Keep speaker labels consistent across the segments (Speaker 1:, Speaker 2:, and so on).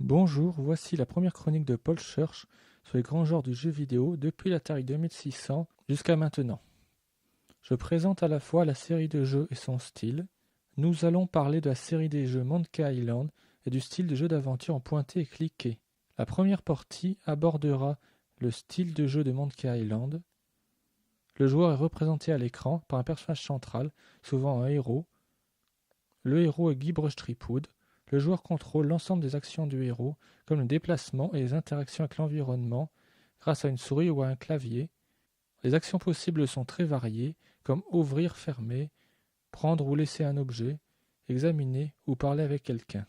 Speaker 1: Bonjour, voici la première chronique de Paul Church sur les grands genres du jeu vidéo depuis l'Atari 2600 jusqu'à maintenant. Je présente à la fois la série de jeux et son style. Nous allons parler de la série des jeux Monkey Island et du style de jeu d'aventure en pointé et cliqué. La première partie abordera le style de jeu de Monkey Island. Le joueur est représenté à l'écran par un personnage central, souvent un héros. Le héros est Guybrush Threepwood. Le joueur contrôle l'ensemble des actions du héros, comme le déplacement et les interactions avec l'environnement, grâce à une souris ou à un clavier. Les actions possibles sont très variées, comme ouvrir, fermer, prendre ou laisser un objet, examiner ou parler avec quelqu'un.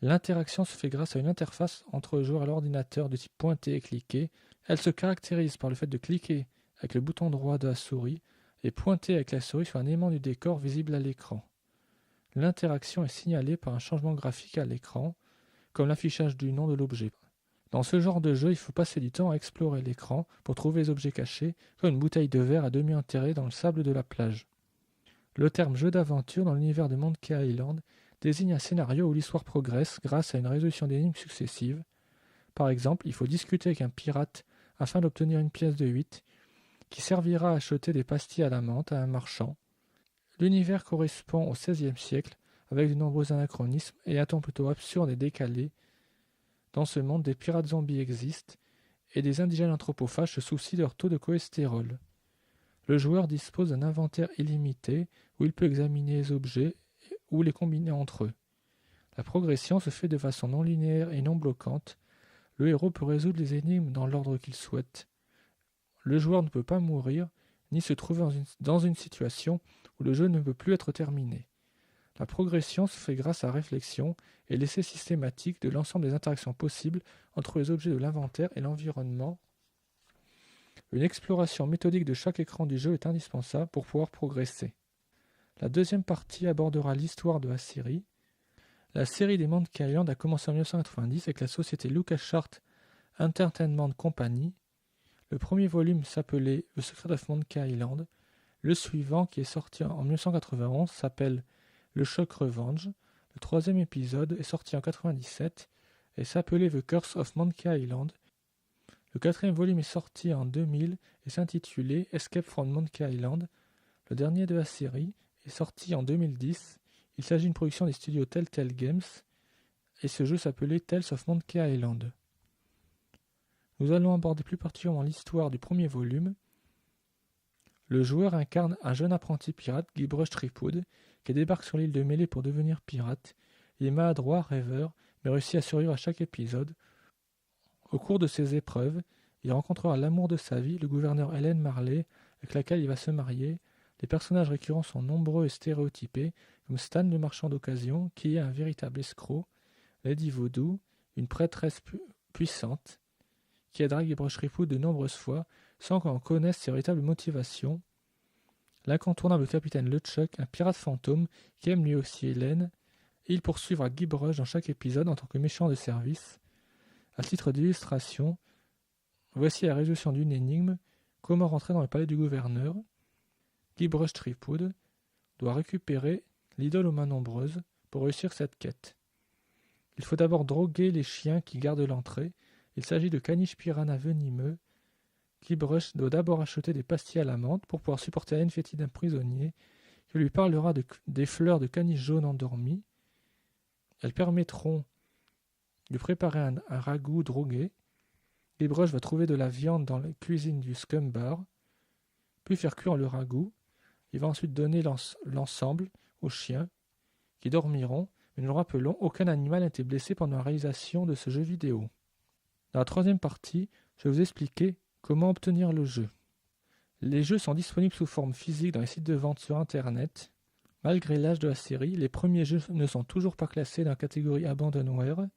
Speaker 1: L'interaction se fait grâce à une interface entre le joueur et l'ordinateur de type pointé et cliqué. Elle se caractérise par le fait de cliquer avec le bouton droit de la souris et pointer avec la souris sur un élément du décor visible à l'écran. L'interaction est signalée par un changement graphique à l'écran, comme l'affichage du nom de l'objet. Dans ce genre de jeu, il faut passer du temps à explorer l'écran pour trouver les objets cachés, comme une bouteille de verre à demi enterrée dans le sable de la plage. Le terme jeu d'aventure dans l'univers de Monkey Island désigne un scénario où l'histoire progresse grâce à une résolution d'énigmes successives. Par exemple, il faut discuter avec un pirate afin d'obtenir une pièce de 8 qui servira à acheter des pastilles à la menthe à un marchand. L'univers correspond au XVIe siècle, avec de nombreux anachronismes et un ton plutôt absurde et décalé. Dans ce monde, des pirates zombies existent, et des indigènes anthropophages se soucient de leur taux de cholestérol. Le joueur dispose d'un inventaire illimité, où il peut examiner les objets ou les combiner entre eux. La progression se fait de façon non linéaire et non bloquante. Le héros peut résoudre les énigmes dans l'ordre qu'il souhaite. Le joueur ne peut pas mourir, ni se trouver dans une situation où le jeu ne peut plus être terminé. La progression se fait grâce à la réflexion et l'essai systématique de l'ensemble des interactions possibles entre les objets de l'inventaire et l'environnement. Une exploration méthodique de chaque écran du jeu est indispensable pour pouvoir progresser. La deuxième partie abordera l'histoire de la série. La série des Monkey Island a commencé en 1990 avec la société LucasArts Entertainment Company. Le premier volume s'appelait The Secret of Monkey Island. Le suivant, qui est sorti en 1991, s'appelle Le Choc Revenge. Le troisième épisode est sorti en 1997 et s'appelait The Curse of Monkey Island. Le quatrième volume est sorti en 2000 et s'intitulait Escape from Monkey Island. Le dernier de la série est sorti en 2010. Il s'agit d'une production des studios Telltale Games et ce jeu s'appelait Tales of Monkey Island. Nous allons aborder plus particulièrement l'histoire du premier volume. Le joueur incarne un jeune apprenti pirate, Guybrush Threepwood, qui débarque sur l'île de Melee pour devenir pirate. Il est maladroit, rêveur, mais réussit à survivre à chaque épisode. Au cours de ses épreuves, il rencontrera l'amour de sa vie, le gouverneur Helen Marley, avec laquelle il va se marier. Les personnages récurrents sont nombreux et stéréotypés, comme Stan le marchand d'occasion, qui est un véritable escroc, Lady Voodoo, une prêtresse puissante, qui aidera Guybrush Threepwood de nombreuses fois, sans qu'on connaisse ses véritables motivations. L'incontournable capitaine LeChuck, un pirate fantôme qui aime lui aussi Hélène, et il poursuivra Guybrush dans chaque épisode en tant que méchant de service. À titre d'illustration, voici la résolution d'une énigme: comment rentrer dans le palais du gouverneur. Guybrush Threepwood doit récupérer l'idole aux mains nombreuses pour réussir cette quête. Il faut d'abord droguer les chiens qui gardent l'entrée. Il s'agit de caniches piranha venimeux. Guybrush doit d'abord acheter des pastilles à la menthe pour pouvoir supporter la haine fétide d'un prisonnier qui lui parlera des fleurs de caniche jaune endormies. Elles permettront de préparer un ragoût drogué. Guybrush va trouver de la viande dans la cuisine du Scum Bar, puis faire cuire le ragoût. Il va ensuite donner l'ensemble aux chiens qui dormiront, mais nous rappelons, aucun animal n'a été blessé pendant la réalisation de ce jeu vidéo. Dans la troisième partie, je vais vous expliquer comment obtenir le jeu. Les jeux sont disponibles sous forme physique dans les sites de vente sur Internet. Malgré l'âge de la série, les premiers jeux ne sont toujours pas classés dans la catégorie Abandonware.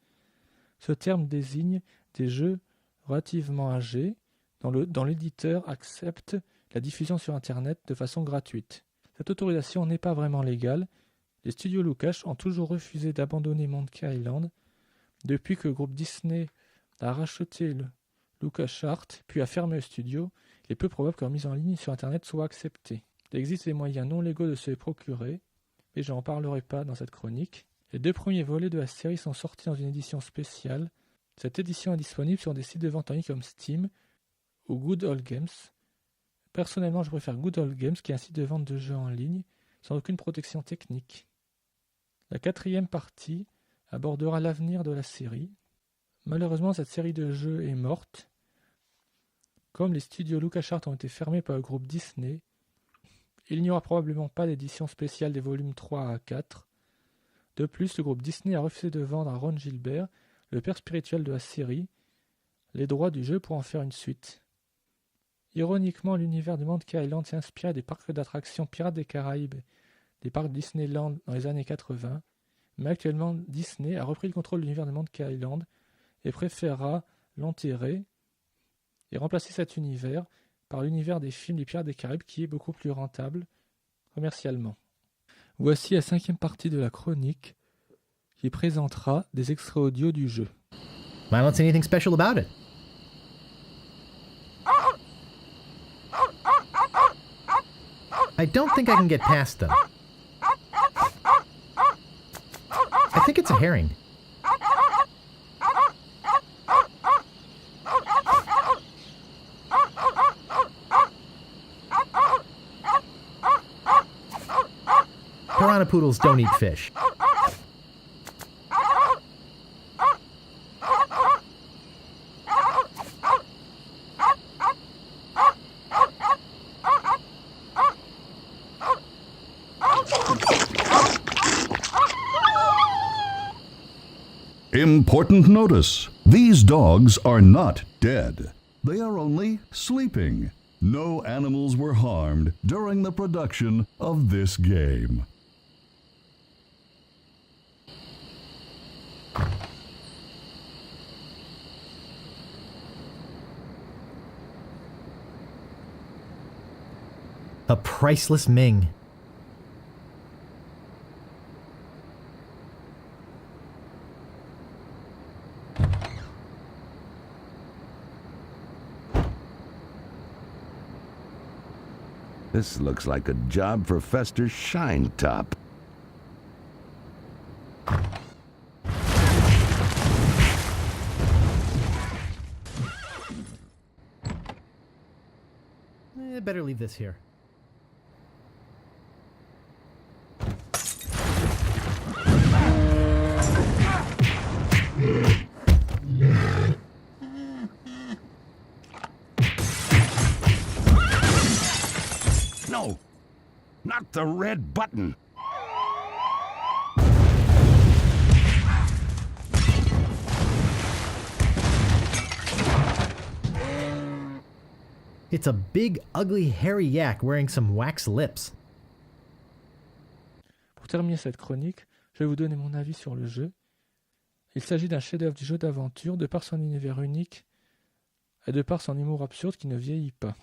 Speaker 1: Ce terme désigne des jeux relativement âgés dont l'éditeur accepte la diffusion sur Internet de façon gratuite. Cette autorisation n'est pas vraiment légale. Les studios Lucas ont toujours refusé d'abandonner Monkey Island depuis que le groupe Disney a racheté le LucasArts puis a fermé le studio. Il est peu probable que leur mise en ligne sur Internet soit acceptée. Il existe des moyens non légaux de se les procurer, mais je n'en parlerai pas dans cette chronique. Les 2 premiers volets de la série sont sortis dans une édition spéciale. Cette édition est disponible sur des sites de vente en ligne comme Steam ou Good Old Games. Personnellement, je préfère Good Old Games, qui est un site de vente de jeux en ligne, sans aucune protection technique. La 4e partie abordera l'avenir de la série. Malheureusement, cette série de jeux est morte. Comme les studios LucasArts ont été fermés par le groupe Disney, il n'y aura probablement pas d'édition spéciale des volumes 3 à 4. De plus, le groupe Disney a refusé de vendre à Ron Gilbert, le père spirituel de la série, les droits du jeu pour en faire une suite. Ironiquement, l'univers de Monkey Island s'est inspiré des parcs d'attractions Pirates des Caraïbes, des parcs Disneyland dans les années 80, mais actuellement Disney a repris le contrôle de l'univers de Monkey Island et préférera l'enterrer et remplacer cet univers par l'univers des films des Pirates des Caraïbes qui est beaucoup plus rentable commercialement. Voici la 5e partie de la chronique qui présentera des extraits audio du jeu.
Speaker 2: I don't see anything special about it. I don't think I can get past them. I think it's a herring. Piranha poodles don't eat fish.
Speaker 3: Important notice. These dogs are not dead. They are only sleeping. No animals were harmed during the production of this game.
Speaker 2: A priceless Ming.
Speaker 4: This looks like a job for Fester Shinetop.
Speaker 2: Better leave this here.
Speaker 4: No, not the red button.
Speaker 2: It's a big, ugly, hairy yak wearing some wax lips.
Speaker 1: Pour terminer cette chronique, je vais vous donner mon avis sur le jeu. Il s'agit d'un chef-d'œuvre du jeu d'aventure de par son univers unique et de par son humour absurde qui ne vieillit pas.